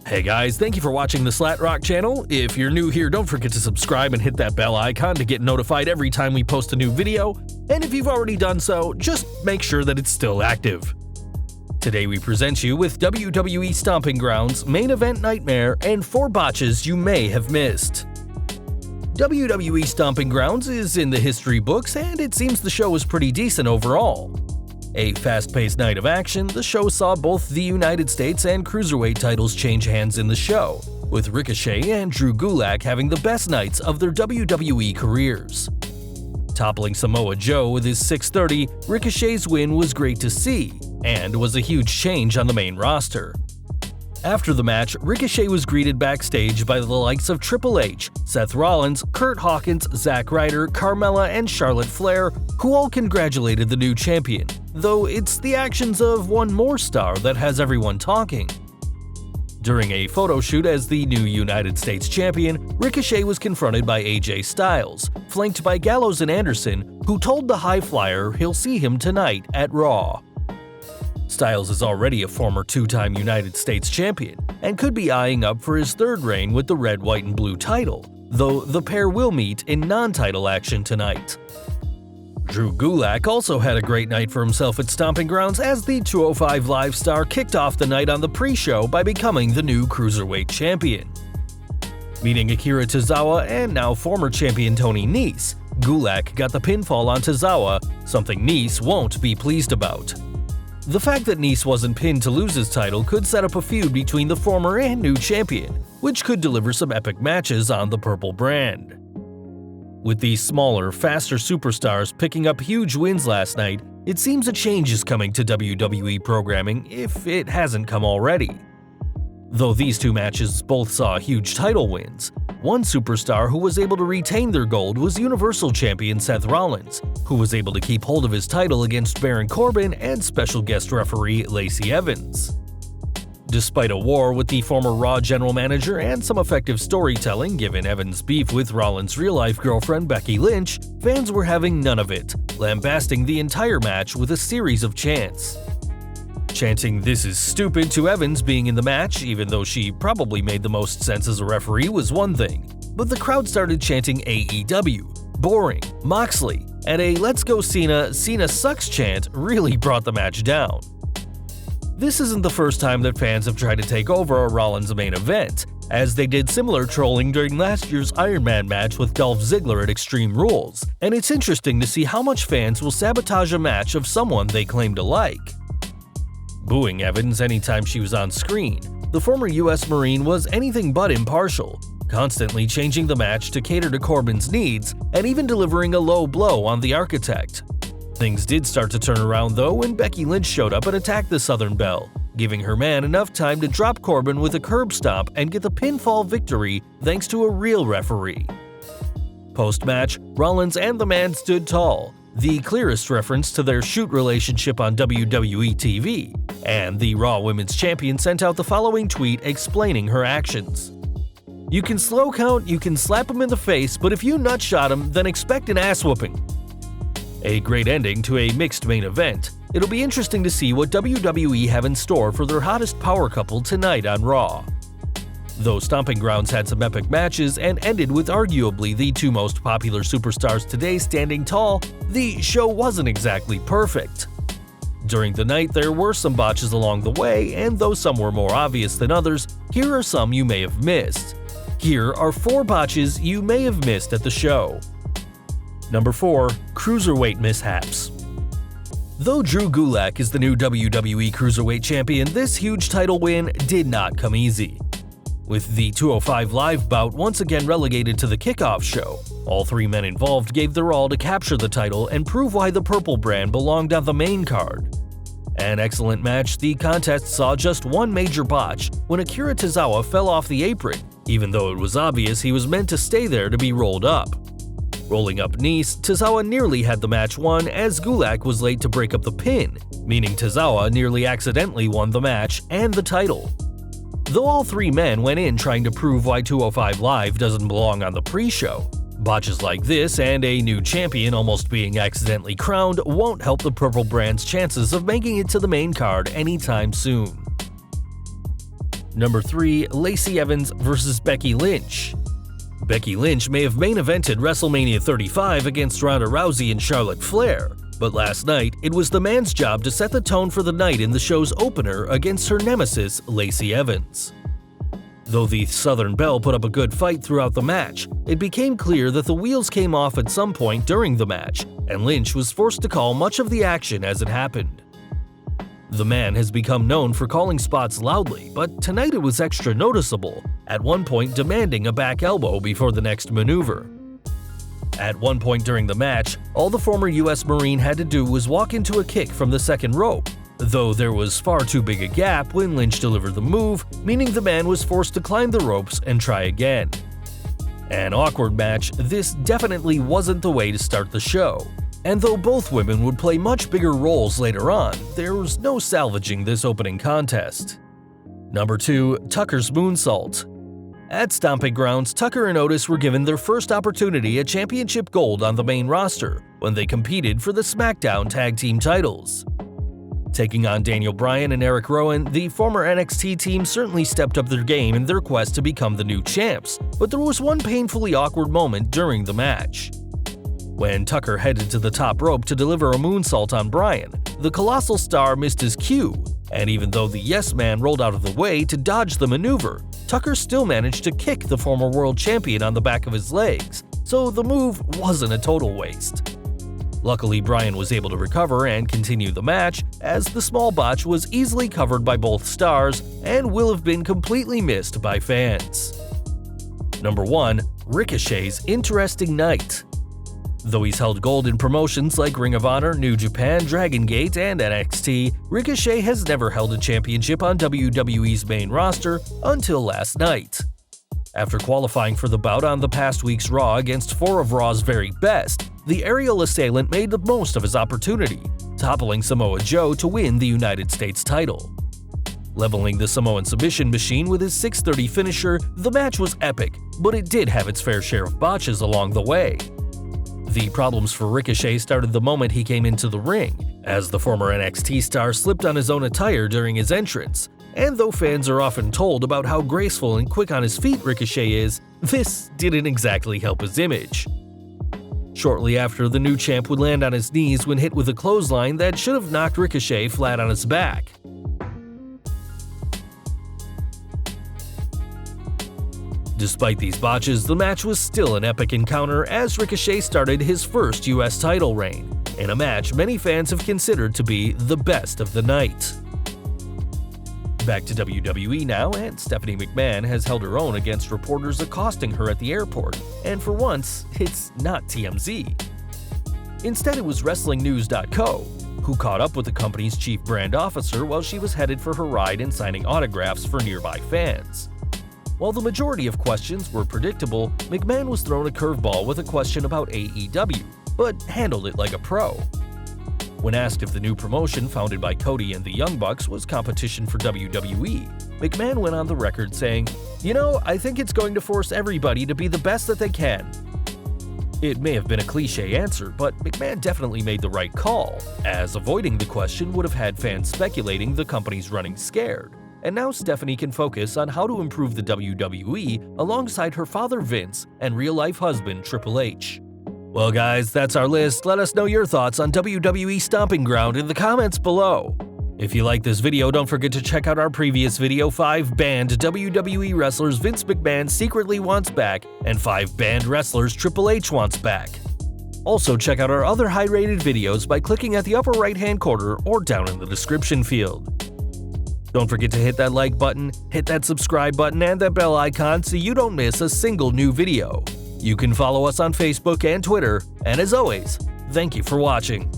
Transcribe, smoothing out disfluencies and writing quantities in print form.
Hey guys, thank you for watching the Slat Rock channel. If you're new here, don't forget to subscribe and hit that bell icon to get notified every time we post a new video. And if you've already done so, just make sure that it's still active. Today we present you with WWE Stomping Grounds, Main Event Nightmare, and 4 botches you may have missed. WWE Stomping Grounds is in the history books, and it seems the show was pretty decent overall. A fast-paced night of action, the show saw both the United States and Cruiserweight titles change hands in the show, with Ricochet and Drew Gulak having the best nights of their WWE careers. Toppling Samoa Joe with his 630, Ricochet's win was great to see, and was a huge change on the main roster. After the match, Ricochet was greeted backstage by the likes of Triple H, Seth Rollins, Curt Hawkins, Zack Ryder, Carmella, and Charlotte Flair, who all congratulated the new champion, though it's the actions of one more star that has everyone talking. During a photo shoot as the new United States champion, Ricochet was confronted by AJ Styles, flanked by Gallows and Anderson, who told the High Flyer he'll see him tonight at Raw. Styles is already a former 2-time United States champion, and could be eyeing up for his 3rd reign with the red, white, and blue title, though the pair will meet in non-title action tonight. Drew Gulak also had a great night for himself at Stomping Grounds as the 205 Live star kicked off the night on the pre-show by becoming the new Cruiserweight champion. Meeting Akira Tozawa and now former champion Tony Nese, Gulak got the pinfall on Tozawa, something Nese won't be pleased about. The fact that Nese wasn't pinned to lose his title could set up a feud between the former and new champion, which could deliver some epic matches on the purple brand. With these smaller, faster superstars picking up huge wins last night, it seems a change is coming to WWE programming if it hasn't come already. Though these 2 matches both saw huge title wins, one superstar who was able to retain their gold was Universal Champion Seth Rollins, who was able to keep hold of his title against Baron Corbin and special guest referee Lacey Evans. Despite a war with the former Raw general manager and some effective storytelling given Evans' beef with Rollins' real-life girlfriend Becky Lynch, fans were having none of it, lambasting the entire match with a series of chants. Chanting "This is stupid" to Evans being in the match, even though she probably made the most sense as a referee, was one thing, but the crowd started chanting AEW, boring, Moxley, and a "Let's go Cena, Cena sucks" chant really brought the match down. This isn't the first time that fans have tried to take over a Rollins main event, as they did similar trolling during last year's Iron Man match with Dolph Ziggler at Extreme Rules, and it's interesting to see how much fans will sabotage a match of someone they claim to like. Booing Evans anytime she was on screen, the former US Marine was anything but impartial, constantly changing the match to cater to Corbin's needs and even delivering a low blow on the Architect. Things did start to turn around though when Becky Lynch showed up and attacked the Southern Belle, giving her man enough time to drop Corbin with a curb stomp and get the pinfall victory thanks to a real referee. Post-match, Rollins and the man stood tall, the clearest reference to their shoot relationship on WWE TV, and the Raw Women's Champion sent out the following tweet explaining her actions. "You can slow count, you can slap him in the face, but if you nutshot him, then expect an ass whooping." A great ending to a mixed main event. It'll be interesting to see what WWE have in store for their hottest power couple tonight on Raw. Though Stomping Grounds had some epic matches and ended with arguably the 2 most popular superstars today standing tall, the show wasn't exactly perfect. During the night, there were some botches along the way, and though some were more obvious than others, here are some you may have missed. Here are 4 botches you may have missed at the show. Number 4. Cruiserweight mishaps. Though Drew Gulak is the new WWE Cruiserweight Champion, this huge title win did not come easy. With the 205 Live bout once again relegated to the kickoff show, all 3 men involved gave their all to capture the title and prove why the purple brand belonged on the main card. An excellent match, the contest saw just one major botch when Akira Tozawa fell off the apron, even though it was obvious he was meant to stay there to be rolled up. Rolling up Nese, Tozawa nearly had the match won as Gulak was late to break up the pin, meaning Tozawa nearly accidentally won the match and the title. Though all 3 men went in trying to prove why 205 Live doesn't belong on the pre-show, botches like this and a new champion almost being accidentally crowned won't help the purple brand's chances of making it to the main card anytime soon. Number 3. Lacey Evans vs. Becky Lynch. Becky Lynch may have main evented WrestleMania 35 against Ronda Rousey and Charlotte Flair, but last night it was the man's job to set the tone for the night in the show's opener against her nemesis, Lacey Evans. Though the Southern Belle put up a good fight throughout the match, it became clear that the wheels came off at some point during the match, and Lynch was forced to call much of the action as it happened. The man has become known for calling spots loudly, but tonight it was extra noticeable, at one point demanding a back elbow before the next maneuver. At one point during the match, all the former US Marine had to do was walk into a kick from the second rope, though there was far too big a gap when Lynch delivered the move, meaning the man was forced to climb the ropes and try again. An awkward match, this definitely wasn't the way to start the show. And though both women would play much bigger roles later on, there was no salvaging this opening contest. Number 2. Tucker's Moonsault. At Stomping Grounds, Tucker and Otis were given their first opportunity at championship gold on the main roster when they competed for the SmackDown Tag Team titles. Taking on Daniel Bryan and Eric Rowan, the former NXT team certainly stepped up their game in their quest to become the new champs, but there was one painfully awkward moment during the match. When Tucker headed to the top rope to deliver a moonsault on Bryan, the Colossal Star missed his cue, and even though the Yes Man rolled out of the way to dodge the maneuver, Tucker still managed to kick the former world champion on the back of his legs, so the move wasn't a total waste. Luckily, Bryan was able to recover and continue the match, as the small botch was easily covered by both stars and will have been completely missed by fans. Number 1. Ricochet's Interesting Night. Though he's held gold in promotions like Ring of Honor, New Japan, Dragon Gate, and NXT, Ricochet has never held a championship on WWE's main roster until last night. After qualifying for the bout on the past week's Raw against 4 of Raw's very best, the aerial assailant made the most of his opportunity, toppling Samoa Joe to win the United States title. Leveling the Samoan submission machine with his 630 finisher, the match was epic, but it did have its fair share of botches along the way. The problems for Ricochet started the moment he came into the ring, as the former NXT star slipped on his own attire during his entrance, and though fans are often told about how graceful and quick on his feet Ricochet is, this didn't exactly help his image. Shortly after, the new champ would land on his knees when hit with a clothesline that should have knocked Ricochet flat on his back. Despite these botches, the match was still an epic encounter as Ricochet started his first US title reign, in a match many fans have considered to be the best of the night. Back to WWE now, and Stephanie McMahon has held her own against reporters accosting her at the airport, and for once, it's not TMZ. Instead, it was WrestlingNews.co, who caught up with the company's chief brand officer while she was headed for her ride and signing autographs for nearby fans. While the majority of questions were predictable, McMahon was thrown a curveball with a question about AEW, but handled it like a pro. When asked if the new promotion founded by Cody and the Young Bucks was competition for WWE, McMahon went on the record saying, "You know, I think it's going to force everybody to be the best that they can." It may have been a cliche answer, but McMahon definitely made the right call, as avoiding the question would have had fans speculating the company's running scared. And now Stephanie can focus on how to improve the WWE alongside her father Vince and real-life husband Triple H. Well guys, that's our list. Let us know your thoughts on WWE Stomping Ground in the comments below. If you like this video, don't forget to check out our previous video, 5 banned WWE wrestlers Vince McMahon secretly wants back and 5 banned wrestlers Triple H wants back. Also check out our other high-rated videos by clicking at the upper right-hand corner or down in the description field. Don't forget to hit that like button, hit that subscribe button, and that bell icon so you don't miss a single new video. You can follow us on Facebook and Twitter, and as always, thank you for watching.